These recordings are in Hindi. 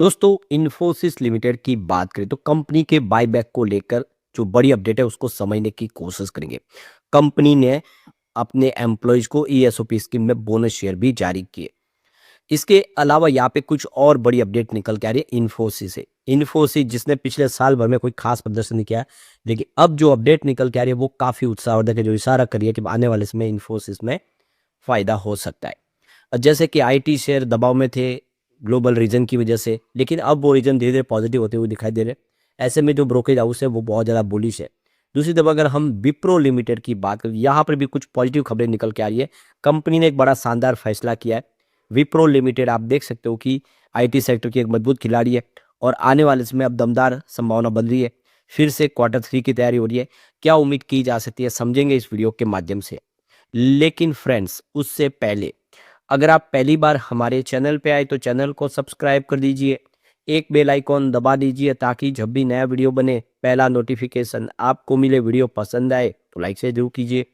दोस्तों, इन्फोसिस लिमिटेड की बात करें तो कंपनी के बायबैक को लेकर जो बड़ी अपडेट है उसको समझने की कोशिश करेंगे। कंपनी ने अपने एम्प्लॉयज को ईएसओपी स्कीम में बोनस शेयर भी जारी किए। इसके अलावा यहाँ पे कुछ और बड़ी अपडेट निकल के आ रही है इन्फोसिस से। इन्फोसिस जिसने पिछले साल भर में कोई खास प्रदर्शन नहीं किया, लेकिन अब जो अपडेट निकल के आ रही है वो काफी उत्साहवर्धक है, जो इशारा करिए कि आने वाले समय इन्फोसिस में फायदा हो सकता है। जैसे कि आईटी शेयर दबाव में थे ग्लोबल रीजन की वजह से, लेकिन अब वो रीजन धीरे धीरे पॉजिटिव होते हुए दिखाई दे रहे हैं। ऐसे में जो ब्रोकरेज हाउस है वो बहुत ज़्यादा बुलिश है। दूसरी तरफ अगर हम विप्रो लिमिटेड की बात करें, यहाँ पर भी कुछ पॉजिटिव खबरें निकल के आ रही है। कंपनी ने एक बड़ा शानदार फैसला किया है। विप्रो लिमिटेड आप देख सकते हो कि आईटी सेक्टर की एक मजबूत खिलाड़ी है और आने वाले समय अब दमदार संभावना बन रही है। फिर से क्वार्टर थ्री की तैयारी हो रही है। क्या उम्मीद की जा सकती है, समझेंगे इस वीडियो के माध्यम से। लेकिन फ्रेंड्स, उससे पहले अगर आप पहली बार हमारे चैनल पे आए तो चैनल को सब्सक्राइब कर दीजिए, एक बेल आइकॉन दबा दीजिए ताकि जब भी नया वीडियो बने पहला नोटिफिकेशन आपको मिले। वीडियो पसंद आए तो लाइक से जरूर कीजिए।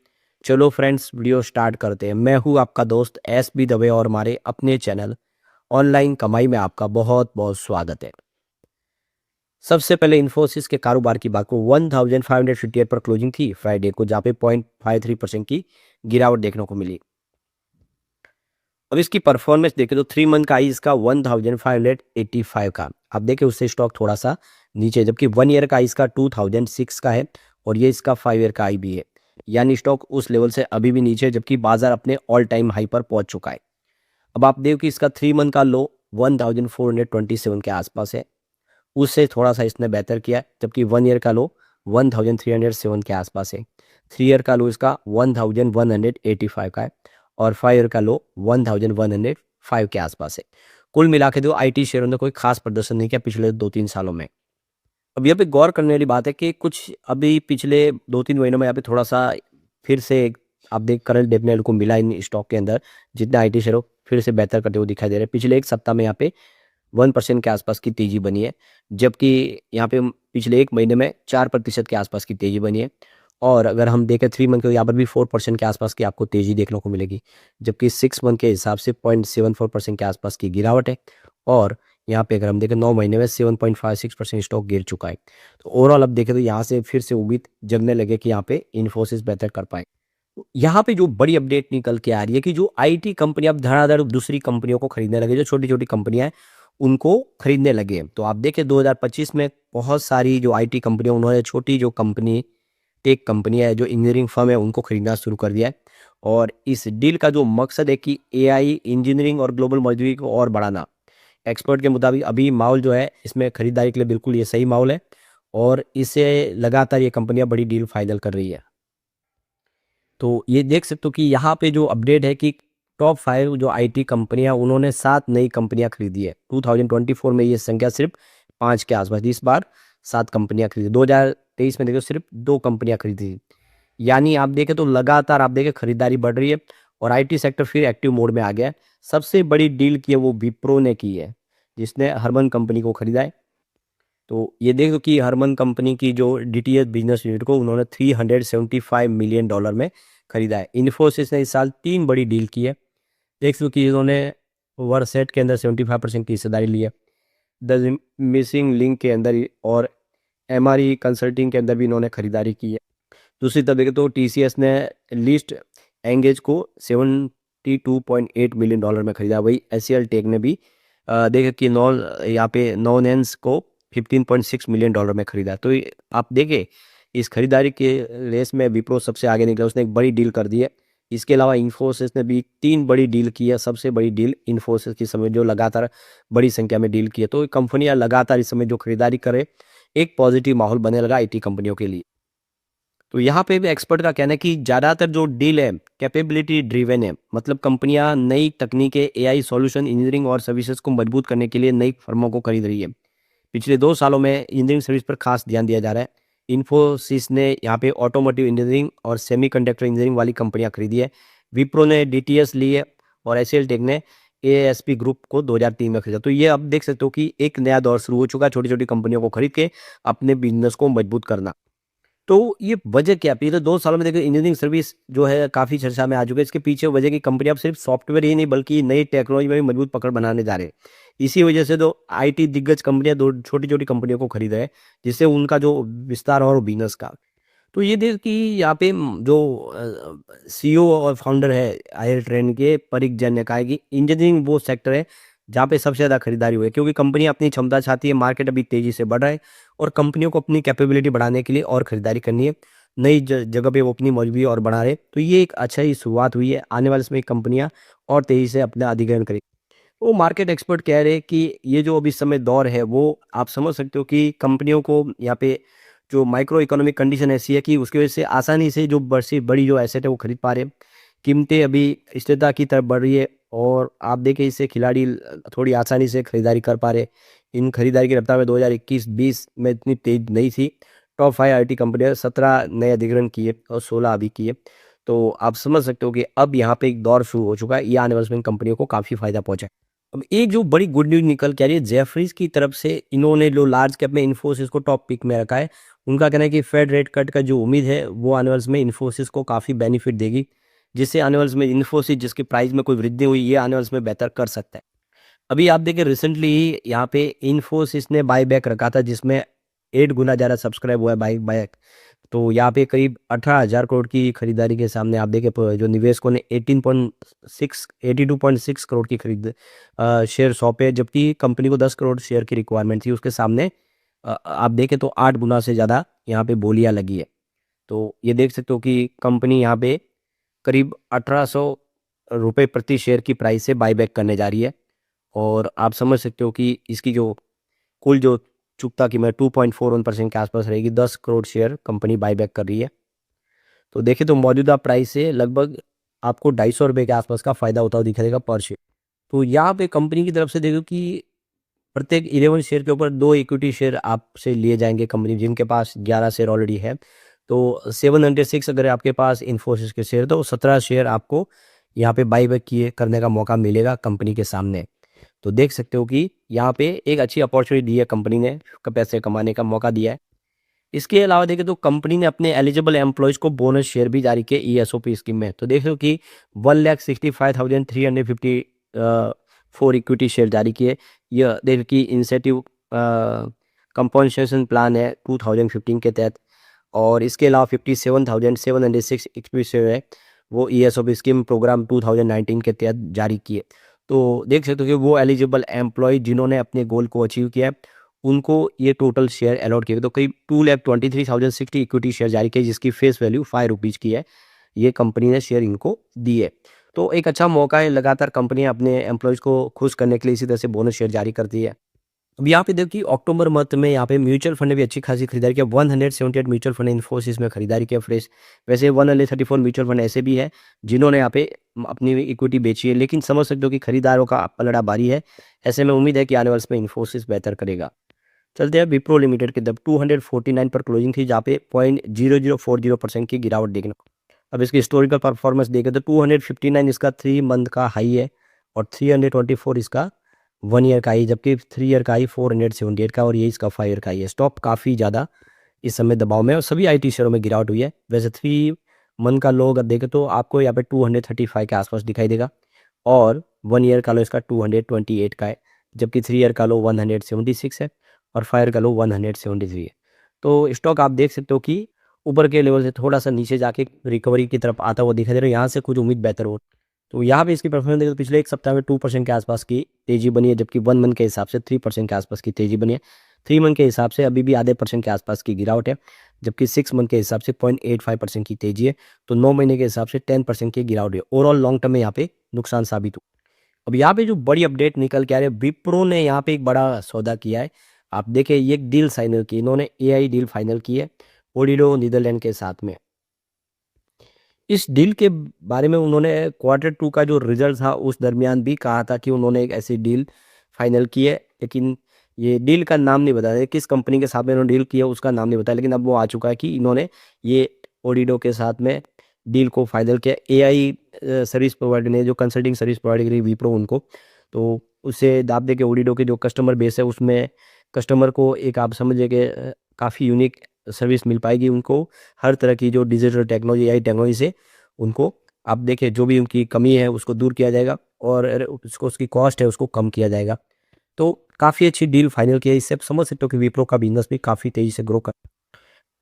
चलो फ्रेंड्स, वीडियो स्टार्ट करते हैं। मैं हूँ आपका दोस्त SB दवे और हमारे अपने चैनल ऑनलाइन कमाई में आपका बहुत बहुत स्वागत है। सबसे पहले इन्फोसिस के कारोबार की बात को 1558 पर क्लोजिंग थी फ्राइडे को, जहाँ पे 0.53% की गिरावट देखने को मिली। अब इसकी परफॉर्मेंस देखें तो 3 मंथ का आई इसका 1585 का, आप देखें उससे स्टॉक थोड़ा सा नीचे, जबकि 1 ईयर का आई इसका 2006 का है और ये इसका 5 ईयर का आई भी है। यानी स्टॉक उस लेवल से अभी भी नीचे है, जबकि बाजार अपने ऑल टाइम हाई पर पहुंच चुका है। अब आप देखो कि इसका 3 मंथ का लो 1427 के आसपास है, उससे थोड़ा सा इसने बेहतर किया है, जबकि 1 ईयर का लो 1307 के आसपास है। 3 ईयर का लो इसका 1185 का है और 5 ईयर का लो 1105 के आसपास है। कुल मिला के दो आईटी शेयरों ने कोई खास प्रदर्शन नहीं किया पिछले 2-3 सालों में। अब यहाँ पे गौर करने वाली बात है कि कुछ अभी पिछले 2-3 महीनों में यहाँ पे थोड़ा सा फिर से आप देख करंट देखने को मिला इन स्टॉक के अंदर, जितने आईटी शेयर हो फिर से बेहतर करते हुए दिखाई दे रहे हैं। पिछले एक सप्ताह में यहाँ पे 1% के आसपास की तेजी बनी है, जबकि यहाँ पे पिछले एक महीने में 4% के आसपास की तेजी बनी है। और अगर हम देखें 3 मंथ के, यहाँ पर भी 4% के आसपास की आपको तेजी देखने को मिलेगी, जबकि 6 मंथ के हिसाब से 0.74% के आसपास की गिरावट है। और यहाँ पे अगर हम देखें 9 महीने में 7.56% स्टॉक गिर चुका है। तो ओवरऑल अब देखें तो यहाँ से फिर से उम्मीद जगने लगे कि यहाँ पे इन्फोसिस बेहतर कर पाए। यहाँ पे जो बड़ी अपडेट निकल के आ रही है कि जो आईटी कंपनी अब धड़ाधड़ दूसरी कंपनियों को खरीदने लगे, जो छोटी छोटी कंपनियां हैं उनको खरीदने लगे हैं। तो आप देखें 2025 में बहुत सारी जो आईटी कंपनियां, उन्होंने छोटी जो कंपनी टेक कंपनी है, जो इंजीनियरिंग फर्म है, उनको खरीदना शुरू कर दिया है। और इस डील का जो मकसद है कि एआई इंजीनियरिंग और ग्लोबल मजदूरी को और बढ़ाना। एक्सपर्ट के मुताबिक अभी माहौल जो है इसमें खरीदारी के लिए बिल्कुल ये सही माहौल है और इससे लगातार ये कंपनियां बड़ी डील फाइनल कर रही है। तो ये देख सकते हो कि यहाँ पे जो अपडेट है कि टॉप 5 जो आईटी कंपनियां, उन्होंने 7 नई कंपनियां खरीदी है। 2024 में ये संख्या सिर्फ 5 के आसपास थी, इस बार 7 कंपनियां खरीदी। 2023 में देखो सिर्फ 2 कंपनियां खरीदी थी। यानी आप देखें तो लगातार आप देखें खरीदारी बढ़ रही है और आईटी सेक्टर फिर एक्टिव मोड में आ गया है। सबसे बड़ी डील की है वो विप्रो ने की है, जिसने हरमन कंपनी को खरीदा है। तो ये देखो कि हरमन कंपनी की जो डीटीएच बिजनेस यूनिट को उन्होंने $375 मिलियन में खरीदा है। इन्फोसिस ने इस साल 3 बड़ी डील की है। देख सकते हो कि इन्होंने वर्सेट के अंदर 75% की हिस्सेदारी ली है, द मिसिंग लिंक के अंदर और एमआरई कंसल्टिंग के अंदर भी इन्होंने खरीदारी की है। दूसरी तरफ देखें तो टीसीएस ने लिस्ट एंगेज को $72.8 मिलियन में खरीदा। वही एससीएल टेक ने भी देखें कि यहाँ पे नॉनेंस को $15.6 मिलियन में खरीदा। तो आप देखें इस खरीदारी के रेस में विप्रो सबसे आगे निकला, उसने एक बड़ी डील कर दी है। इसके अलावा इन्फोसिस ने भी 3 बड़ी डील की है। सबसे बड़ी डील इन्फोसिस की समय जो लगातार बड़ी संख्या में डील की है। तो कंपनियां लगातार इस समय जो खरीदारी करे, एक पॉजिटिव माहौल बने लगा आईटी कंपनियों के लिए। तो यहाँ पे भी एक्सपर्ट का कहना है कि ज़्यादातर जो डील है कैपेबिलिटी ड्रिवेन है, मतलब कंपनियां नई तकनीकें, एआई सॉल्यूशन, इंजीनियरिंग और सर्विसेज को मजबूत करने के लिए नई फर्मों को खरीद रही है। पिछले 2 सालों में इंजीनियरिंग सर्विस पर खास ध्यान दिया जा रहा है। इन्फोसिस ने यहाँ पे ऑटोमोटिव इंजीनियरिंग और सेमीकंडक्टर इंजीनियरिंग वाली कंपनियां खरीदी है। विप्रो ने डीटीएस ली है और एसएल टेक ने एएसपी ग्रुप को 2003 में खरीदा। तो ये अब देख सकते हो कि एक नया दौर शुरू हो चुका है, छोटी छोटी कंपनियों को खरीद के अपने बिजनेस को मजबूत करना। तो ये वजह क्या है? पिछले 2 सालों में देखिए इंजीनियरिंग सर्विस जो है काफ़ी चर्चा में आ चुकी है। इसके पीछे वजह की कंपनी अब सिर्फ सॉफ्टवेयर ही नहीं बल्कि नई टेक्नोलॉजी में भी मजबूत पकड़ बनाने जा रहे हैं। इसी वजह से तो आईटी दिग्गज कंपनियाँ 2 छोटी-छोटी कंपनियों को खरीद रहे हैं, जिससे उनका जो विस्तार और बिज़नेस का। तो ये देखिए कि यहाँ पे जो सीईओ और फाउंडर है हायर ट्रेंड के परिक जैन ने कहा है कि इंजीनियरिंग वो सेक्टर है जहाँ पे सबसे ज़्यादा खरीदारी हुई है क्योंकि कंपनी अपनी क्षमता चाहती है, मार्केट अभी तेज़ी से बढ़ रहा है और कंपनियों को अपनी कैपेबिलिटी बढ़ाने के लिए और खरीदारी करनी है। नई जगह पे वो अपनी मौजूदगी और बढ़ा रहे हैं। तो ये एक अच्छा ही शुरुआत हुई है। आने वाले समय में कंपनियाँ और तेज़ी से अपना अधिग्रहण करें। वो मार्केट एक्सपर्ट कह रहे हैं कि ये जो अभी समय दौर है वो आप समझ सकते हो कि कंपनियों को यहाँ पे जो माइक्रो इकोनॉमिक कंडीशन ऐसी है कि उसकी वजह से आसानी से जो बड़ी जो एसेट है वो खरीद पा रहे हैं। कीमतें अभी स्थिरता की तरफ बढ़ रही है और आप देखें इससे खिलाड़ी थोड़ी आसानी से खरीदारी कर पा रहे हैं। इन खरीदारी की रफ्तार में 2021-20 में इतनी तेज नहीं थी। टॉप 5 आईटी कंपनियां 17 नए अधिग्रहण किए और 16 अभी किए। तो आप समझ सकते हो कि अब यहाँ पे एक दौर शुरू हो चुका है। ये आने वाले समय में कंपनियों को काफ़ी फायदा पहुंचा है। अब एक जो बड़ी गुड न्यूज़ निकल के आ रही है जेफरीज़ की तरफ से इन्होंने जो लार्ज कैप में इन्फोसिस को टॉप पिक में रखा है। उनका कहना है कि फेड रेट कट का जो उम्मीद है वो आने वाले समय में इन्फोसिस को काफ़ी बेनिफिट देगी। जिससे आने वाले समय में इन्फोसिस जिसकी प्राइस में कोई वृद्धि हुई ये आने वाले समय में बेहतर कर सकता है। अभी आप देखिए रिसेंटली ही यहाँ पे इन्फोसिस ने बायबैक रखा था जिसमें 8 गुना ज़्यादा सब्सक्राइब हुआ है बायबैक। तो यहाँ पे करीब 18,000 करोड़ की खरीदारी के सामने आप देखें जो निवेशकों ने 82.6 करोड़ की शेयर सौंपे जबकि कंपनी को 10 करोड़ शेयर की रिक्वायरमेंट थी उसके सामने आप देखें तो 8 गुना से ज़्यादा यहाँ पे बोलियां लगी है। तो ये देख सकते हो कि कंपनी यहाँ पे करीब 1800 रुपये प्रति शेयर की प्राइस से बायबैक करने जा रही है और आप समझ सकते हो कि इसकी जो कुल जो चुकता कीमत 2.41% के आसपास रहेगी। 10 करोड़ शेयर कंपनी बायबैक कर रही है। तो देखें तो मौजूदा प्राइस से लगभग आपको 250 रुपये के आसपास का फायदा होता हुआ दिखाई देगा पर शेयर। तो यहाँ पे कंपनी की तरफ से देखो कि प्रत्येक 11 शेयर के ऊपर 2 इक्विटी शेयर आपसे लिए जाएंगे कंपनी जिनके पास 11 शेयर ऑलरेडी है। तो 706 अगर आपके पास इन्फोसिस के शेयर तो 17 शेयर आपको यहाँ पे बाईबैक किए करने का मौका मिलेगा कंपनी के सामने। तो देख सकते हो कि यहाँ पे एक अच्छी अपॉर्चुनिटी दी है कंपनी ने पैसे कमाने का मौका दिया है। इसके अलावा देखें तो कंपनी ने अपने एलिजिबल एम्प्लॉयज़ को बोनस शेयर भी जारी किए ईएसओपी स्कीम में। तो देख लो कि 1,65,350 4 इक्विटी शेयर जारी किए। यह देखो कि इंसेंटिव कंपनसेशन प्लान है 2015 के तहत और इसके अलावा 57,706 इक्विटी शेयर है वो ईएसओपी स्कीम प्रोग्राम 2019 के तहत जारी किए। तो देख सकते हो कि वो एलिजिबल एम्प्लॉय जिन्होंने अपने गोल को अचीव किया है उनको ये टोटल शेयर अलॉट किए। तो करीब 2,23,060 इक्विटी शेयर जारी किए जिसकी फेस वैल्यू ₹5 की है। ये कंपनी ने शेयर इनको दिए। तो एक अच्छा मौका है लगातार कंपनियां अपने एम्प्लॉयज़ को खुश करने के लिए इसी तरह से बोनस शेयर जारी करती है। अब यहाँ पे देखिए अक्टूबर मंथ में यहाँ पे म्यूचुअल फंड ने भी अच्छी खासी खरीदारी किया। 178 म्यूचुअल फंड इन्फोसिस में खरीदारी किया फ्रेश। वैसे 134 म्यूचुअल फंड ऐसे भी है जिन्होंने यहाँ पे अपनी इक्विटी बेची है लेकिन समझ सकते हो कि खरीदारों का पलड़ा भारी है। ऐसे में उम्मीद है कि आने वाले समय इन्फोसिस बेहतर करेगा। चलते हैं विप्रो लिमिटेड की तरफ 249 पर क्लोजिंग थी जहाँ पे 0.0040% की गिरावट देखने को। अब इसकी हिस्टोरिकल परफॉर्मेंस देखें तो 259 इसका 3 मंथ का हाई है और 324 इसका 1 ईयर का हाई जबकि 3 ईयर का हाई 478 का और ये इसका 5 ईयर का हाई है। स्टॉक काफ़ी ज़्यादा इस समय दबाव में है और सभी आईटी शेयरों में गिरावट हुई है। वैसे 3 मंथ का लो अगर देखें तो आपको यहाँ पे 235 के आसपास दिखाई देगा और 1 ईयर का लो इसका 228 का है जबकि 3 ईयर का लो 176 है और 5 ईयर का लो 173 है। तो स्टॉक आप देख सकते हो कि ऊपर के लेवल से थोड़ा-सा नीचे जाके रिकवरी की तरफ आता हुआ दिखाई दे रहा है, यहाँ से कुछ उम्मीद बेहतर हो। तो यहाँ पे इसकी परफॉर्मेंस देखें तो पिछले 1 सप्ताह में 2% के आसपास की तेज़ी बनी है, जबकि 1 मंथ के हिसाब से 3% के आसपास की तेज़ी बनी है। 3 मंथ के हिसाब से अभी भी आधे % के आसपास की गिरावट है, जबकि 6 मंथ के हिसाब से 0.85% की तेज़ी है। तो 9 महीने के हिसाब से 10% की गिरावट है। ओवरऑल लॉन्ग टर्म में यहाँ पे नुकसान साबित हुआ। अब यहाँ पे जो बड़ी अपडेट निकल के आ रही है, विप्रो ने यहाँ पे एक बड़ा सौदा किया है। आप देखिए ये एक डील फाइनल की, इन्होंने एआई डील फाइनल की है ओडिडो नीदरलैंड के साथ में। इस डील के बारे में उन्होंने क्वार्टर 2 का जो रिजल्ट था उस दरमियान भी कहा था कि उन्होंने एक ऐसी डील फाइनल की है, लेकिन ये डील का नाम नहीं बताया, किस कंपनी के साथ में इन्होंने डील किया उसका नाम नहीं बताया, लेकिन अब वो आ चुका है कि इन्होंने ये ओडिडो के साथ में डील को फाइनल किया। एआई सर्विस प्रोवाइडर ने जो कंसल्टिंग सर्विस प्रोवाइड करी विप्रो उनको, तो उससे दाब दे के ओडिडो के जो कस्टमर बेस है उसमें कस्टमर को एक आप समझिए कि काफ़ी यूनिक सर्विस मिल पाएगी उनको, हर तरह की जो डिजिटल टेक्नोलॉजी, एआई टेक्नोलॉजी से उनको आप देखिए जो भी उनकी कमी है उसको दूर किया जाएगा और उसको उसकी कॉस्ट है उसको कम किया जाएगा। तो काफ़ी अच्छी डील फाइनल की है, इससे आप समझ सकते हो कि विप्रो का बिज़नेस भी काफ़ी तेज़ी से ग्रो कर।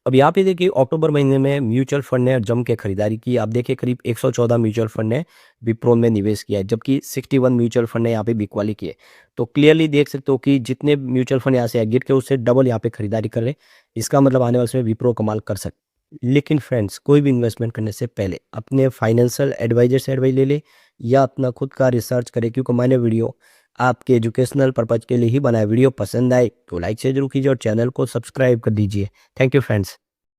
अब यहाँ पे देखिए अक्टूबर महीने में म्यूचुअल फंड ने जम के खरीदारी की। आप देखिए करीब 114 म्यूचुअल फंड ने विप्रो में निवेश किया है, जबकि 61 म्यूचुअल फंड ने यहाँ पे बिकवाली की है। तो क्लियरली देख सकते हो कि जितने म्यूचुअल फंड यहाँ से एग्जिट के उससे डबल यहाँ पे खरीदारी कर रहे हैं। इसका मतलब आने वाले समय विप्रो कमाल कर सकते। लेकिन फ्रेंड्स कोई भी इन्वेस्टमेंट करने से पहले अपने फाइनेंशियल एडवाइजर से एडवाइस ले ले या अपना खुद का रिसर्च करें, क्योंकि मैंने वीडियो आपके एजुकेशनल पर्पज के लिए ही बनाया। वीडियो पसंद आए तो लाइक से जरूर कीजिए और चैनल को सब्सक्राइब कर दीजिए। Thank you friends.